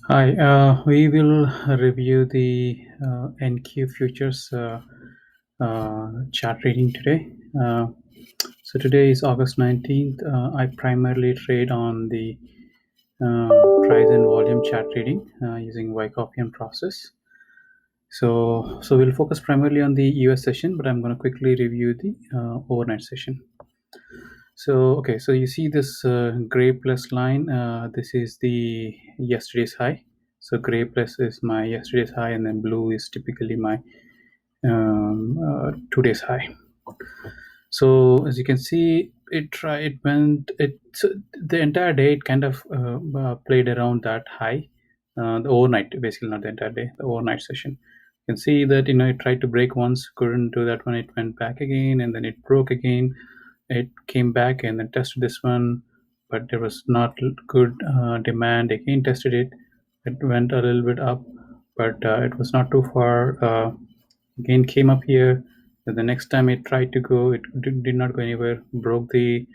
Hi, we will review the NQ futures chart reading today. So today is August 19th. I primarily trade on the price and volume chart reading using Wyckoff process. So we'll focus primarily on the US session, but I'm going to quickly review the overnight session. So you see this gray plus line. This is the yesterday's high. So gray plus is my yesterday's high, and then blue is typically my today's high. So as you can see, it went it so the entire day. It kind of played around that high, the overnight, basically not the entire day, the overnight session. You can see that it tried to break once, couldn't do that one. It went back again, and then it broke again. It came back and then tested this one, but there was not good demand. Again, tested it. It went a little bit up, but it was not too far. Again, came up here. And the next time it tried to go, it did not go anywhere. Broke the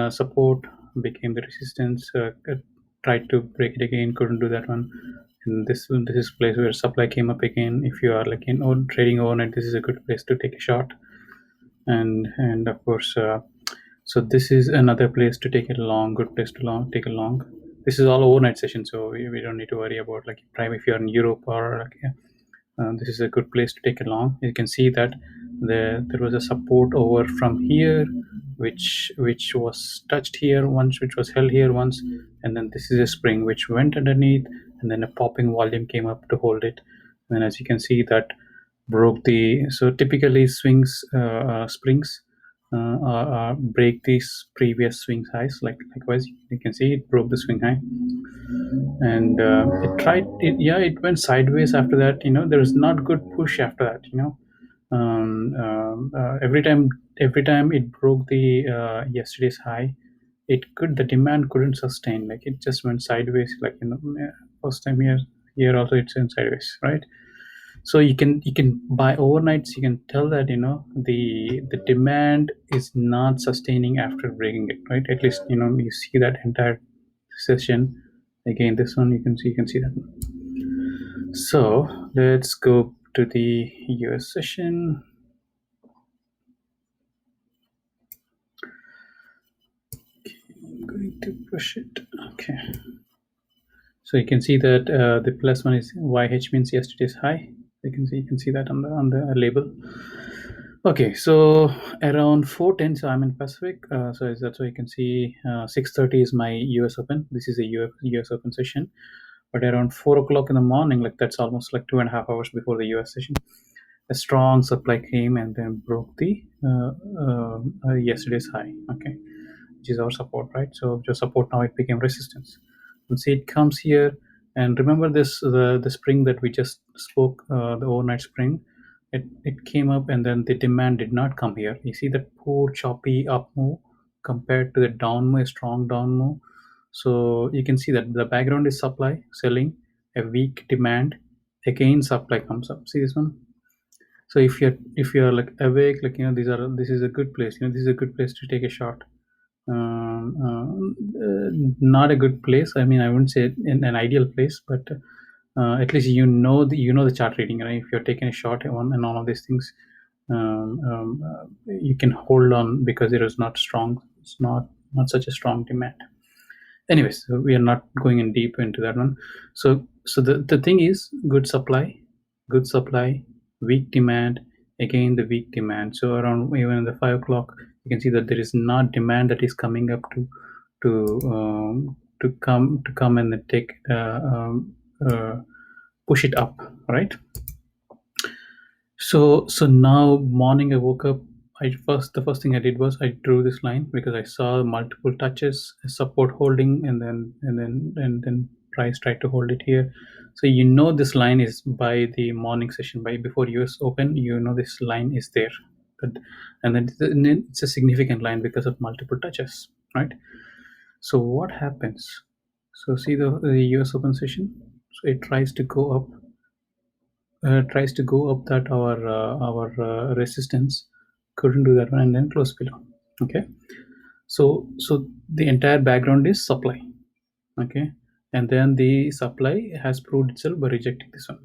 support, became the resistance. It tried to break it again, couldn't do that one. And this is place where supply came up again. If you are like trading overnight, this is a good place to take a shot. And of course, so this is another place to take it long. Good place to take a long. This is all overnight session, so we don't need to worry about like prime if you're in Europe or like. This is a good place to take it long. You can see that there was a support over from here, which was touched here once, which was held here once, and then this is a spring which went underneath, and then a popping volume came up to hold it. And as you can see, that broke the. So typically springs break these previous swing highs. Likewise, you can see it broke the swing high, and it went sideways after that. There was not good push after that. Every time it broke the yesterday's high, the demand couldn't sustain. Like it just went sideways. First time here also it's in sideways, right? So you can buy overnights. You can tell that the demand is not sustaining after breaking it, right? At least you see that entire session. Again, this one you can see that. So let's go to the US session. Okay, I'm going to push it. Okay. So you can see that the plus one is YH, means yesterday's high. You can see that on the label. Okay, so around 4:10, so I'm in Pacific. So that's why you can see 6:30 is my US Open. This is a US Open session. But around 4 o'clock in the morning, like that's almost like 2.5 hours before the US session, a strong supply came and then broke the yesterday's high. Okay, which is our support, right? So just support, now it became resistance. And see, it comes here, and remember this the spring that we just spoke, the overnight spring. It came up, and then the demand did not come here. You see that poor choppy up move compared to the down move, strong down move. So you can see that the background is supply selling, a weak demand, again supply comes up. See this one. So if you're like awake, like this is a good place. This is a good place to take a shot. Not a good place. I mean, I wouldn't say in an ideal place, but at least the chart reading, right? If you're taking a shot on and all of these things, you can hold on because it is not strong. It's not such a strong demand. Anyways, so we are not going in deep into that one. So the thing is good supply, weak demand, again the weak demand. So around even the 5 o'clock, you can see that there is not demand that is coming up to come and take push it up, right? So now morning I woke up. The first thing I did was I drew this line because I saw multiple touches, support holding, and then price tried to hold it here. So this line is by the morning session, by before US Open. This line is there, but, and then it's a significant line because of multiple touches, right? So what happens? So see the US Open session. So it tries to go up that our resistance, couldn't do that one, and then close below. Okay, so the entire background is supply. Okay, and then the supply has proved itself by rejecting this one.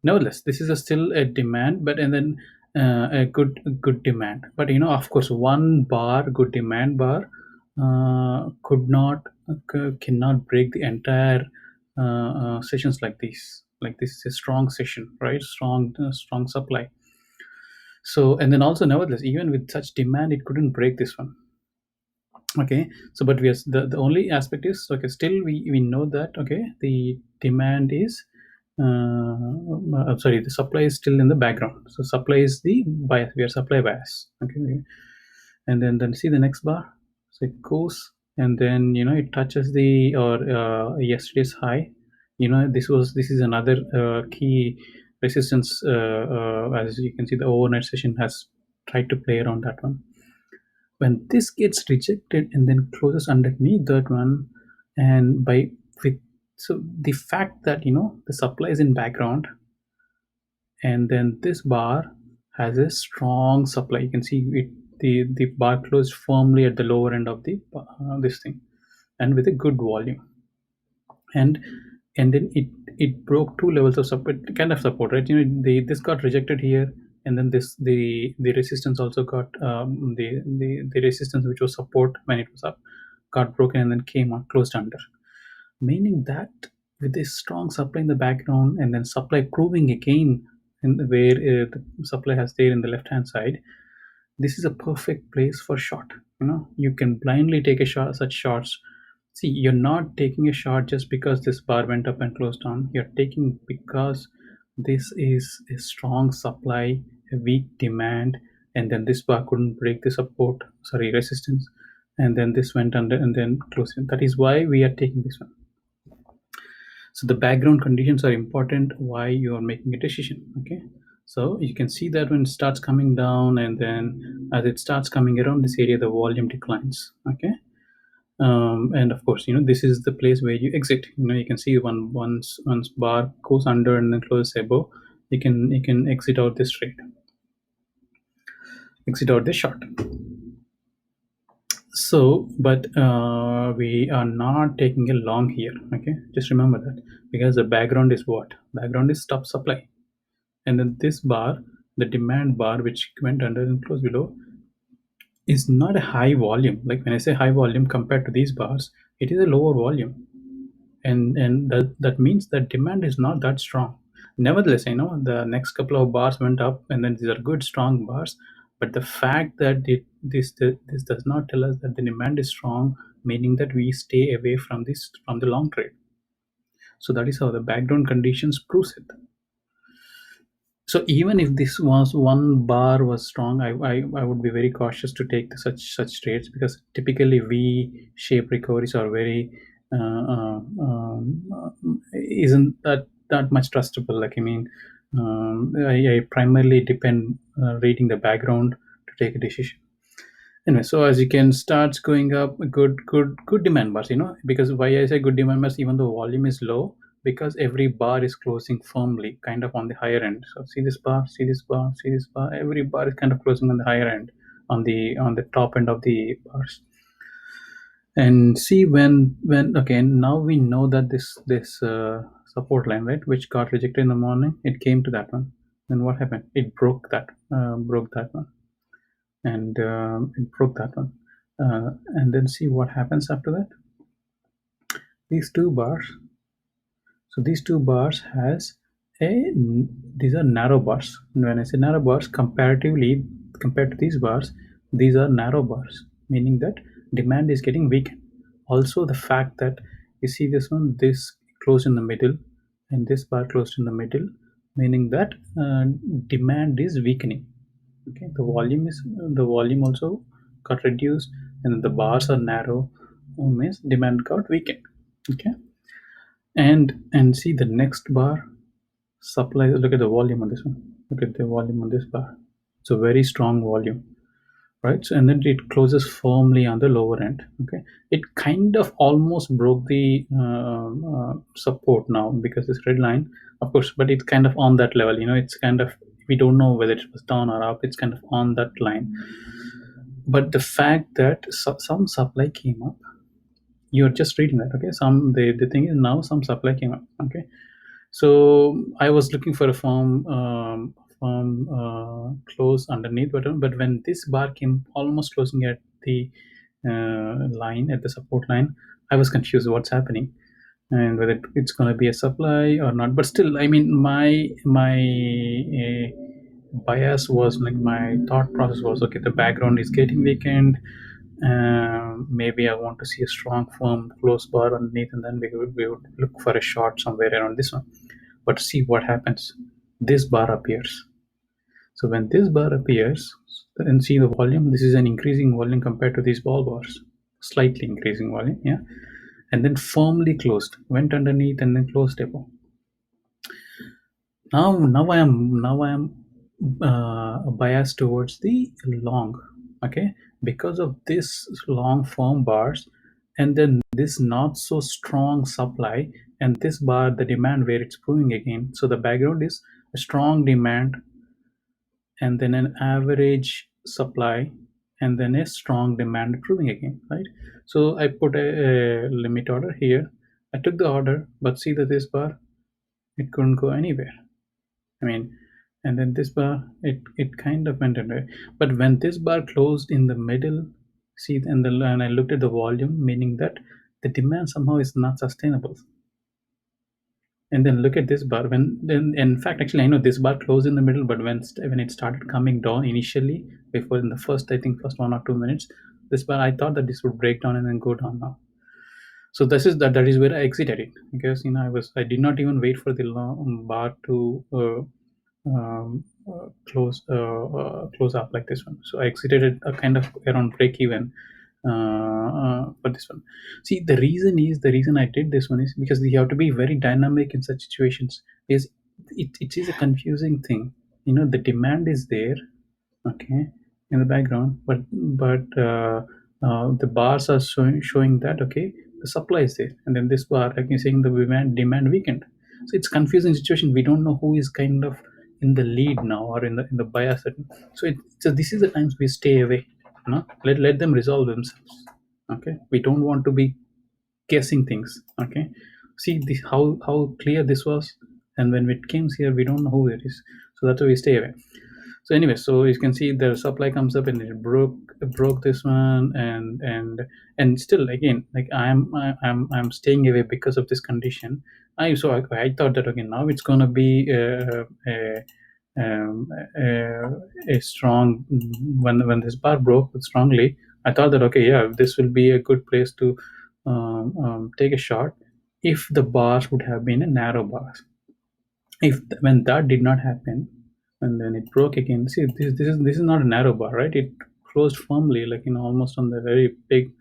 Nevertheless, this is still a demand, but and then a good demand. But of course, one bar, good demand bar, could not cannot break the entire sessions like this. Like this is a strong session, right? Strong supply. So, and then also, nevertheless, even with such demand, it couldn't break this one. Okay, so but we are the only aspect is, okay, still we know that, okay, the demand is sorry, the supply is still in the background. So supply is the bias, we are supply bias. Okay, and then see the next bar. So it goes, and then it touches the, or yesterday's high. This is another key resistance. As you can see, the overnight session has tried to play around that one. When this gets rejected and then closes underneath that one, and by with so the fact that the supply is in background, and then this bar has a strong supply, you can see it, the bar closed firmly at the lower end of the this thing, and with a good volume. And and then it broke two levels of support, kind of support, right? This got rejected here, and then the resistance also got, the resistance which was support when it was up, got broken and then came on closed under, meaning that with this strong supply in the background, and then supply proving again in where the supply has stayed in the left hand side, this is a perfect place for short. You can blindly take a shot, such shots. See, you're not taking a shot just because this bar went up and closed down. You're taking because this is a strong supply, a weak demand, and then this bar couldn't break the support, sorry, resistance, and then this went under and then closed in. That is why we are taking this one. So the background conditions are important why you are making a decision. Okay, so you can see that when it starts coming down, and then as it starts coming around this area, the volume declines. Okay, and of course, this is the place where you exit. You can see once bar goes under and then closes above, you can exit out this trade, exit out this short. So, but we are not taking a long here. Okay, just remember that, because the background is what? Background is stop supply, and then this bar, the demand bar, which went under and closed below, is not a high volume. Like when I say high volume compared to these bars, it is a lower volume, and that means that demand is not that strong. Nevertheless, I know the next couple of bars went up, and then these are good strong bars, but the fact that this does not tell us that the demand is strong, meaning that we stay away from this, from the long trade. So that is how the background conditions proves it. So even if this was one bar was strong, I would be very cautious to take such trades, because typically V shape recoveries are very isn't that much trustable. Like, I mean, I primarily depend reading the background to take a decision. Anyway, so as you can start going up, good demand bars, because why I say good demand bars, even though volume is low, because every bar is closing firmly, kind of on the higher end. So see this bar, see this bar, see this bar. Every bar is kind of closing on the higher end, on the top end of the bars. And see, when okay, now we know that this support line, right, which got rejected in the morning, it came to that one. Then what happened? It broke that one, and it broke that one. And then see what happens after that. These two bars. So these two bars has a these are narrow bars. And when I say narrow bars, comparatively compared to these bars, these are narrow bars, meaning that demand is getting weakened. Also, the fact that you see this one, this closed in the middle, and this bar closed in the middle, meaning that demand is weakening. Okay, the volume also got reduced, and the bars are narrow, means demand got weakened. Okay, and see the next bar, supply. Look at the volume on this one, look at the volume on this bar. It's a very strong volume, right? So, and then it closes firmly on the lower end. Okay, it kind of almost broke the support now, because this red line, of course, but it's kind of on that level. It's kind of, we don't know whether it was down or up. It's kind of on that line. But the fact that some supply came up, You're just reading that. Okay, the thing is now some supply came up. Okay, so I was looking for a firm close underneath, but when this bar came almost closing at the line, at the support line, I was confused what's happening and whether it's going to be a supply or not. But still, I mean, my bias was like, my thought process was, okay, the background is getting weakened. Maybe I want to see a strong firm close bar underneath, and then we would look for a short somewhere around this one. But see what happens. This bar appears. So when this bar appears, and see the volume, this is an increasing volume compared to these ball bars, slightly increasing volume, yeah. And then firmly closed, went underneath and then closed above. Now I am biased towards the long. Okay, because of this long firm bars, and then this not so strong supply, and this bar, the demand where it's proving again. So the background is a strong demand, and then an average supply, and then a strong demand proving again, right? So I put a limit order here. I took the order, but see that this bar, it couldn't go anywhere. I mean, and then this bar, it kind of went under. But when this bar closed in the middle, see, and I looked at the volume, meaning that the demand somehow is not sustainable. And then look at this bar. When then, in fact, actually, I know this bar closed in the middle, but when it started coming down initially, before in the first, I think first 1 or 2 minutes, this bar, I thought that this would break down and then go down now. So this is that is where I exited it, because I did not even wait for the long bar to close up like this one. So I exited it a kind of around break even for this one. See, the reason I did this one is because you have to be very dynamic in such situations. Is it is a confusing thing. The demand is there, okay, in the background, but the bars are showing that, okay, the supply is there, and then this bar, like you're saying, the demand weakened. So it's confusing situation. We don't know who is kind of in the lead now, or in the bias setting. So this is the times we stay away. Let them resolve themselves. Okay, we don't want to be guessing things. Okay, see this, how clear this was, and when it comes here, we don't know who it is. So that's why we stay away. So anyway, so you can see the supply comes up and it broke this one, and still again, like I'm staying away because of this condition. I thought that, okay, now it's gonna be um, a strong, when this bar broke strongly. I thought that, okay, yeah, this will be a good place to take a shot if the bars would have been a narrow bars. If when that did not happen, and then it broke again, see, this is not a narrow bar, right? It closed firmly, like, almost on the very big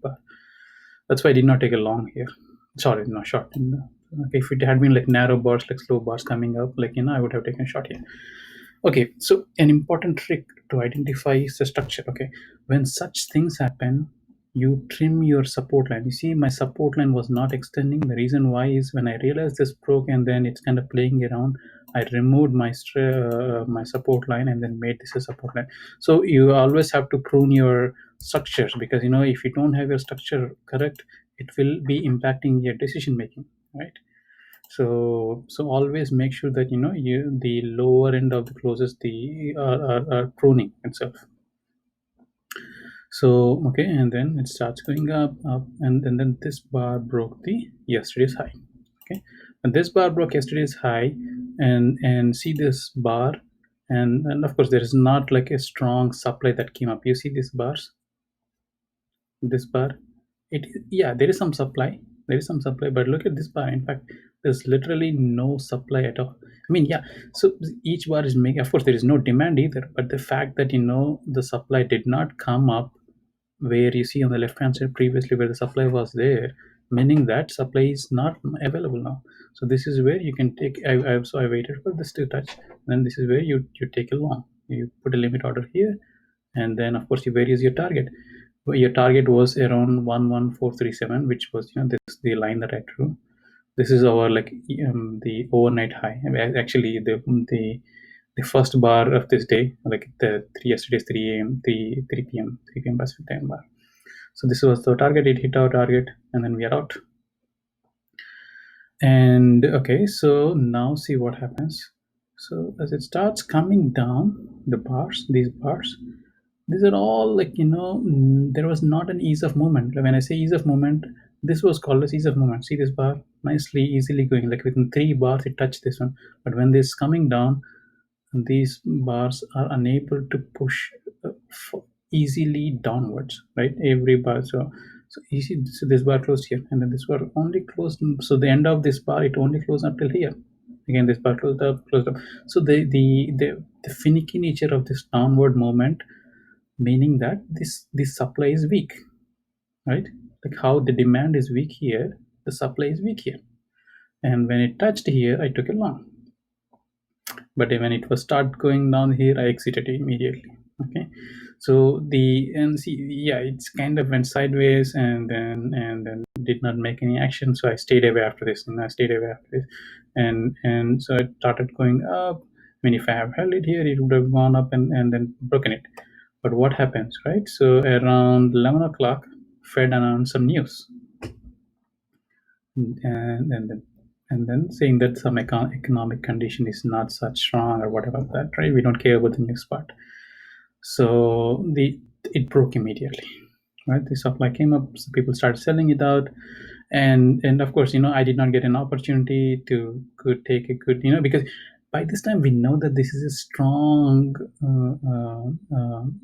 bar. That's why I did not take a long here. Sorry, no, short. Okay, if it had been like narrow bars, like slow bars coming up, like, I would have taken a shot here. Okay, so an important trick to identify is the structure. Okay, when such things happen, you trim your support line. You see, my support line was not extending. The reason why is, when I realized this broke and then it's kind of playing around, I removed my support line and then made this a support line. So you always have to prune your structures, because if you don't have your structure correct, it will be impacting your decision making, right? So always make sure that the lower end of the closes the are pruning itself. So okay, and then it starts going up, and then this bar broke the yesterday's high. Okay, and this bar broke yesterday's high, and see this bar, and of course there is not like a strong supply that came up. You see these bars, this bar, yeah, there is some supply, but look at this bar. In fact, there's literally no supply at all. I mean, yeah, so each bar is making, of course there is no demand either, but the fact that the supply did not come up where you see on the left hand side previously, where the supply was there, meaning that supply is not available now. So this is where you can take, I waited for this to touch, then this is where you take a long, you put a limit order here, and then of course where is your target. Your target was around 11437, which was this the line that I drew. This is our, like, the overnight high. I mean, actually the first bar of this day, like the yesterday's 3 a.m. 3 p.m. Pacific time bar. So this was the target. It hit our target, and then we are out. And okay, so now see what happens. So as it starts coming down, these bars, these are all like, there was not an ease of movement. When I say ease of movement, this was called as ease of movement. See this bar, nicely, easily going, like within 3 bars, it touched this one. But when this coming down, these bars are unable to push easily downwards, right? Every bar. So you see, so this bar closed here, and then this bar only closed. So the end of this bar, it only closed up till here. Again, this bar closed up, closed up. So the finicky nature of this downward movement, meaning that this supply is weak, right? Like how the demand is weak here, the supply is weak here. And when it touched here, I took a long. But when it was start going down here, I exited immediately. Okay, so the and see, yeah, it's kind of went sideways, and then did not make any action. So I stayed away after this, and I stayed away after this, and so it started going up. I mean, if I have held it here, it would have gone up and then broken it. But what happens, right? So around 11 o'clock, Fed announced some news, and then saying that some economic condition is not such strong or whatever that, right? We don't care about the news part. So it broke immediately, right? The supply came up, so people started selling it out, and of course, I did not get an opportunity to could take a good, because by this time we know that this is a strong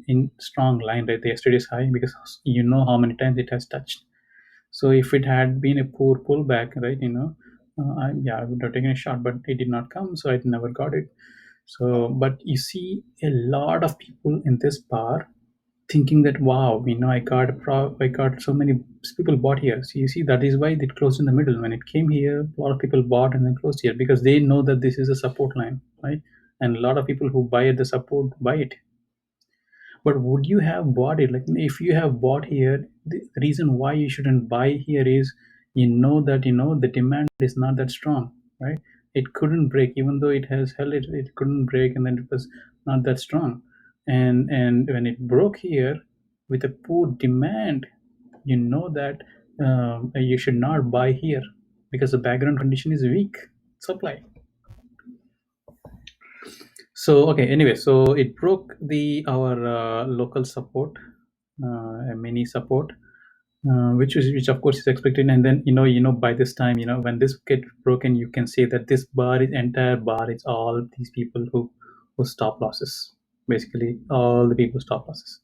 in strong line, right? The yesterday's high, because you know how many times it has touched. So if it had been a poor pullback, right, I would have taken a shot, but it did not come, so I never got it. So, but you see a lot of people in this bar thinking that, wow, I got so many people bought here. So you see, that is why it closed in the middle. When it came here, a lot of people bought and then closed here, because they know that this is a support line, right? And a lot of people who buy at the support buy it. But would you have bought it? Like, if you have bought here, the reason why you shouldn't buy here is, that the demand is not that strong, right? It couldn't break, even though it has held it. It couldn't break, and then it was not that strong. And when it broke here with a poor demand, that you should not buy here, because the background condition is weak supply. So okay, anyway, so it broke the our local support, a mini support, which of course is expected. And then by this time, when this get broken, you can say that this bar is entire bar is all these people who stop losses, basically all the people stop losses.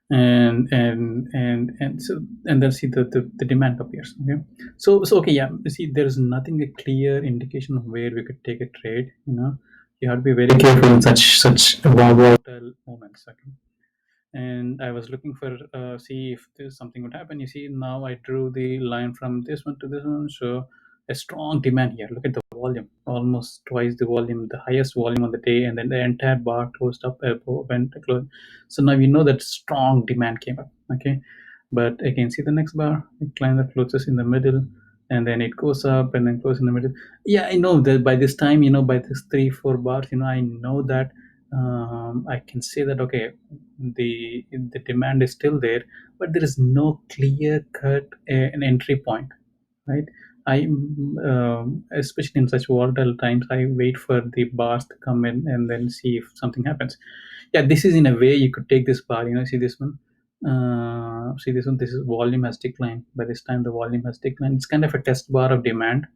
And then see the demand appears. Okay, so okay, yeah, see, there's nothing a clear indication of where we could take a trade. You have to be very careful in such volatile moments. Okay, and I was looking for see if there's something would happen. You see, now I drew the line from this one to this one, so a strong demand here. Look at the volume, almost twice the volume, the highest volume of the day, and then the entire bar closed up, went close. So now we know that strong demand came up. Okay, but again, see the next bar, it kind of closes in the middle, and then it goes up and then closes in the middle. Yeah, I know that by this time, by this 3-4 bars, I know that I can say that, okay, the demand is still there, but there is no clear cut an entry point, right? I especially in such volatile times, I wait for the bars to come in and then see if something happens. Yeah, this is in a way you could take this bar. See this one. See this one. This is volume has declined. By this time, the volume has declined. It's kind of a test bar of demand.